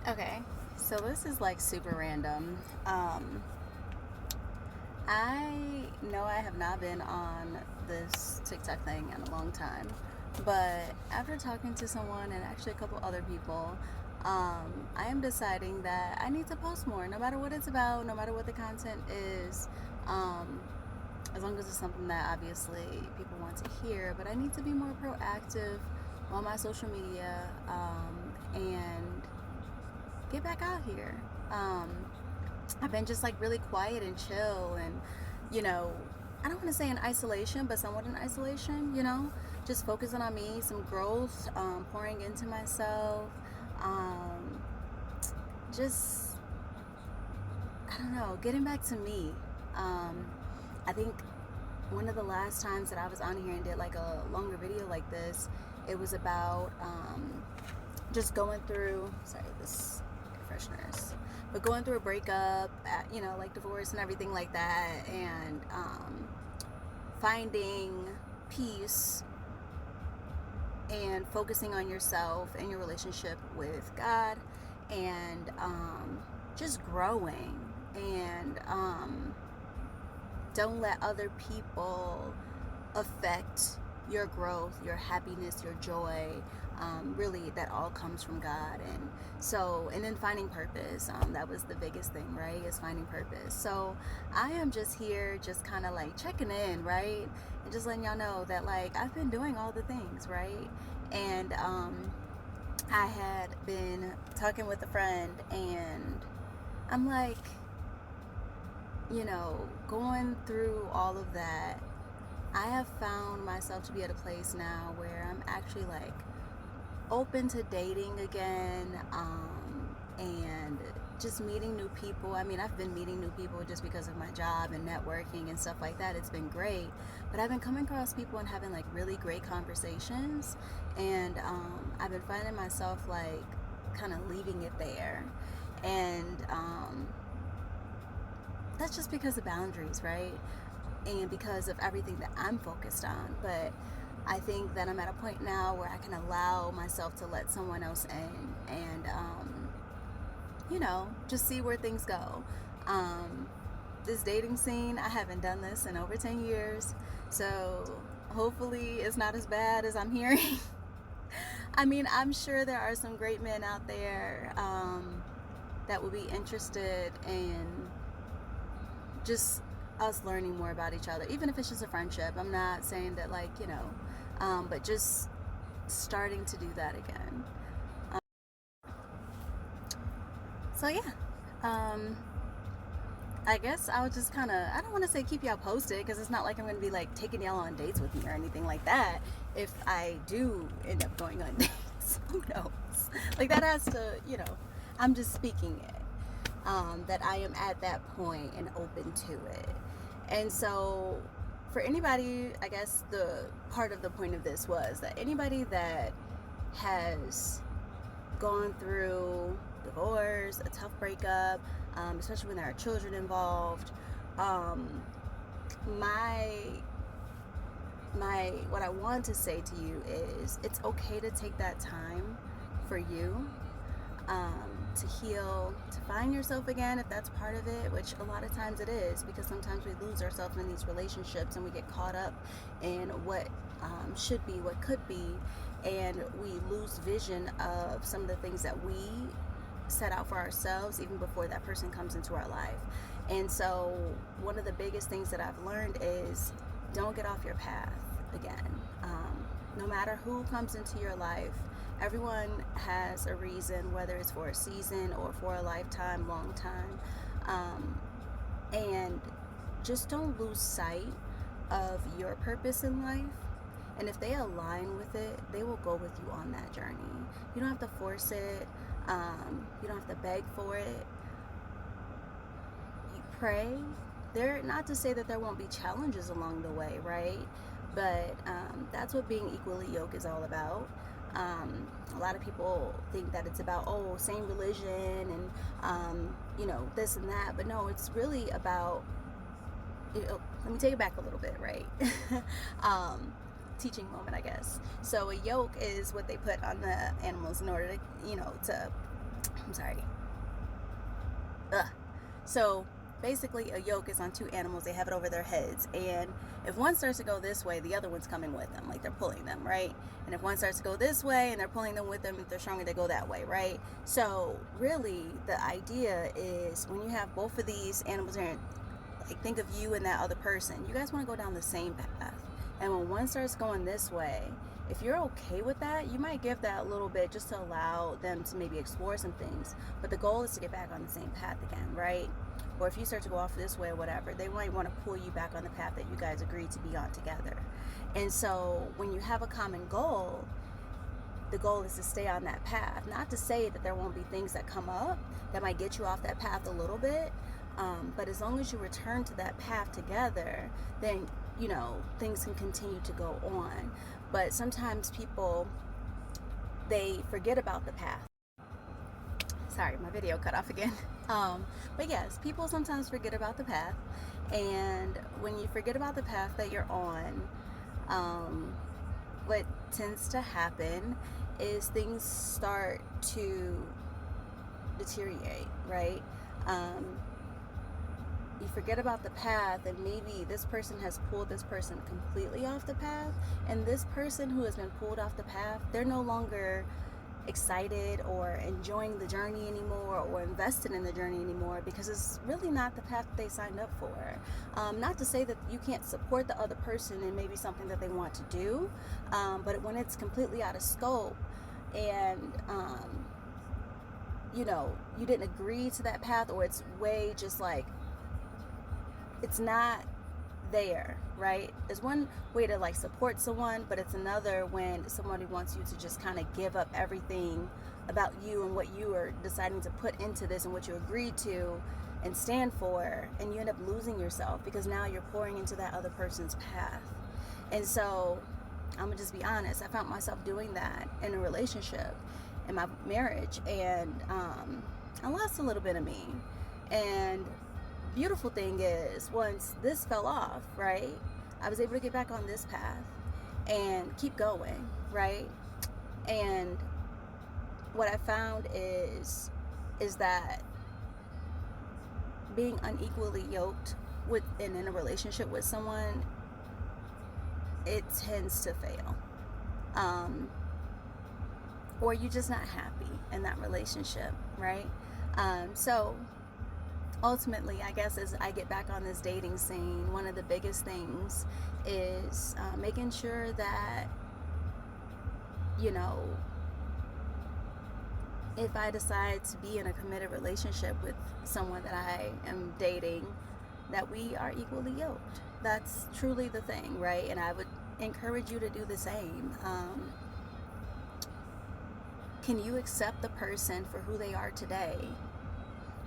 Okay, so this is like super random. I know I have not been on this TikTok thing in a long time, but after talking to someone and actually a couple other people, I am deciding that I need to post more, no matter what it's about, no matter what the content is, um, as long as it's something that obviously people want to hear. But I need to be more proactive on my social media and get back out here. Um, I've been just like really quiet and chill and, you know, I don't want to say in isolation, but somewhat in isolation, just focusing on me, some growth, pouring into myself, um, just, I don't know, getting back to me. Um, I think one of the last times that I was on here and did like a longer video like this, it was about just going through, sorry, this fresheners, but going through a breakup, like divorce and everything like that, and finding peace and focusing on yourself and your relationship with God, and just growing, and don't let other people affect your growth, your happiness, your joy. Really, that all comes from God. And then finding purpose. That was the biggest thing, right? Is finding purpose. So I am just here, just kind of like checking in, right? And just letting y'all know that, like, I've been doing all the things, right? And I had been talking with a friend, and I'm like, going through all of that, I have found myself to be at a place now where I'm actually like open to dating again, and just meeting new people. I mean, I've been meeting new people just because of my job and networking and stuff like that. It's been great, but I've been coming across people and having like really great conversations, and I've been finding myself like kind of leaving it there, and that's just because of boundaries, right? And because of everything that I'm focused on. But I think that I'm at a point now where I can allow myself to let someone else in, and just see where things go. Um, this dating scene, I haven't done this in over 10 years, so hopefully it's not as bad as I'm hearing. I mean, I'm sure there are some great men out there that will be interested in just us learning more about each other, even if it's just a friendship. I'm not saying that, like, but just starting to do that again. Um, so yeah, um, I guess I'll just kind of, I don't want to say keep y'all posted, because it's not like I'm going to be like taking y'all on dates with me or anything like that. If I do end up going on dates, who knows? Like, that has to, I'm just speaking it. That I am at that point and open to it. And so, for anybody, I guess the part of the point of this was that anybody that has gone through divorce, a tough breakup, especially when there are children involved, um, my what I want to say to you is it's okay to take that time for you, to heal, to find yourself again, if that's part of it, which a lot of times it is, because sometimes we lose ourselves in these relationships and we get caught up in what should be, what could be, and we lose vision of some of the things that we set out for ourselves even before that person comes into our life. And so one of the biggest things that I've learned is don't get off your path again. No matter who comes into your life, everyone has a reason, whether it's for a season or for a lifetime, long time. And just don't lose sight of your purpose in life. And if they align with it, they will go with you on that journey. You don't have to force it. You don't have to beg for it. You pray. Not to say that there won't be challenges along the way, right? But that's what being equally yoked is all about. A lot of people think that it's about, same religion and this and that, but no, it's really about, let me take it back a little bit, right? Teaching moment, I guess. So a yoke is what they put on the animals in order to I'm sorry. Ugh. So basically, a yoke is on two animals. They have it over their heads, and if one starts to go this way, the other one's coming with them, like they're pulling them, right? And if one starts to go this way and they're pulling them with them, if they're stronger, they go that way, right? So really, the idea is when you have both of these animals here, like think of you and that other person, you guys want to go down the same path. And when one starts going this way, if you're okay with that, you might give that a little bit just to allow them to maybe explore some things. But the goal is to get back on the same path again, right? Or if you start to go off this way or whatever, they might want to pull you back on the path that you guys agreed to be on together. And so when you have a common goal, the goal is to stay on that path. Not to say that there won't be things that come up that might get you off that path a little bit, but as long as you return to that path together, then things can continue to go on. But sometimes people, they forget about the path. Sorry, my video cut off again. But yes, people sometimes forget about the path, and when you forget about the path that you're on, what tends to happen is things start to deteriorate, right? You forget about the path, and maybe this person has pulled this person completely off the path, and this person who has been pulled off the path, they're no longer excited or enjoying the journey anymore or invested in the journey anymore, because it's really not the path that they signed up for. Not to say that you can't support the other person in maybe something that they want to do, but when it's completely out of scope and you didn't agree to that path, or it's way just like it's not there, right? There's one way to like support someone, but it's another when somebody wants you to just kind of give up everything about you and what you are deciding to put into this and what you agreed to and stand for, and you end up losing yourself because now you're pouring into that other person's path. And so I'm gonna just be honest, I found myself doing that in a relationship, in my marriage, and I lost a little bit of me. And beautiful thing is, once this fell off, right, I was able to get back on this path and keep going, right? And what I found is that being unequally yoked with and in a relationship with someone, it tends to fail, or you're just not happy in that relationship, right? So ultimately, I guess as I get back on this dating scene, one of the biggest things is making sure that, if I decide to be in a committed relationship with someone that I am dating, that we are equally yoked. That's truly the thing, right? And I would encourage you to do the same. Can you accept the person for who they are today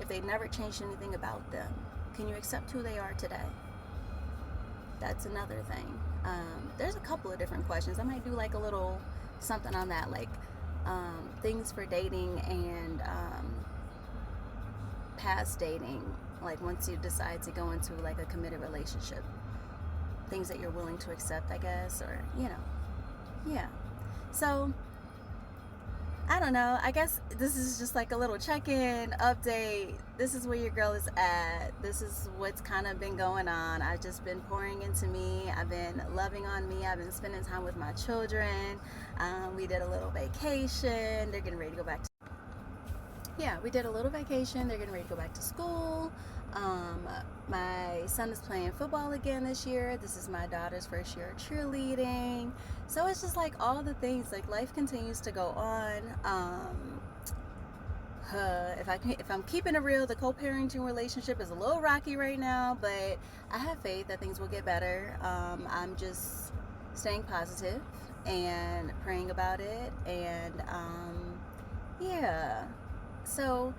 if they've never changed anything about them? Can you accept who they are today? That's another thing. There's a couple of different questions. I might do like a little something on that, like things for dating and past dating, like once you decide to go into like a committed relationship, things that you're willing to accept, I guess, or yeah. So I don't know, I guess this is just like a little check-in update. This is where your girl is at. This is what's kind of been going on. I've just been pouring into me. I've been loving on me. I've been spending time with my children. We did a little vacation. They're getting ready to go back to we did a little vacation. They're getting ready to go back to school. My son is playing football again this year. This is my daughter's first year of cheerleading. So it's just like all the things, like life continues to go on. If I'm keeping it real, the co-parenting relationship is a little rocky right now, but I have faith that things will get better. I'm just staying positive and praying about it, and so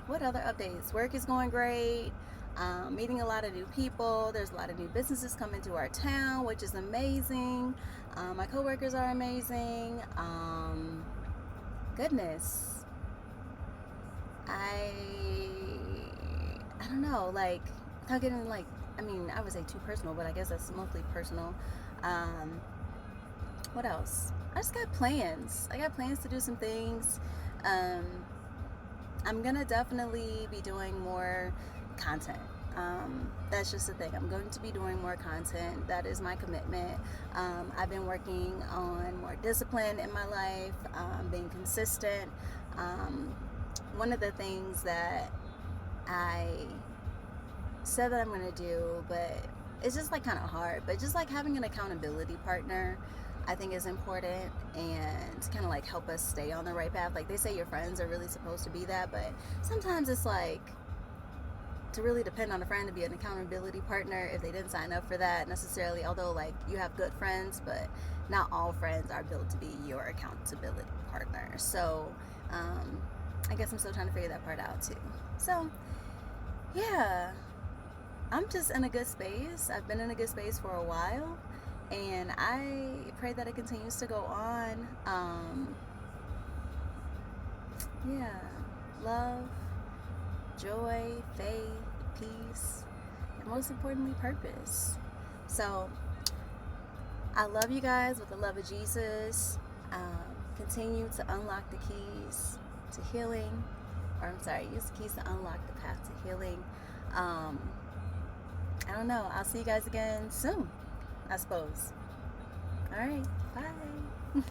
what other updates? Work is going great. Meeting a lot of new people. There's a lot of new businesses coming to our town, which is amazing. My coworkers are amazing. Goodness, I don't know, like without getting like, I would say too personal, but I guess that's mostly personal. What else? I just got plans. I got plans to do some things. Um, I'm gonna definitely be doing more content. That's just the thing. I'm going to be doing more content. That is my commitment. I've been working on more discipline in my life, being consistent. Um, One of the things that I said that I'm going to do, but it's just like kind of hard, but just like having an accountability partner, I think is important and kind of like help us stay on the right path. Like they say your friends are really supposed to be that, but sometimes it's like to really depend on a friend to be an accountability partner if they didn't sign up for that necessarily, although like you have good friends, but not all friends are built to be your accountability partner. So I guess I'm still trying to figure that part out too. So yeah, I'm just in a good space. I've been in a good space for a while, and I pray that it continues to go on. Yeah, love, joy, faith, peace, and most importantly, purpose. So I love you guys with the love of Jesus. Continue to unlock the keys to healing, or I'm sorry, use the keys to unlock the path to healing. Um, I don't know. I'll see you guys again soon, I suppose. All right. Bye.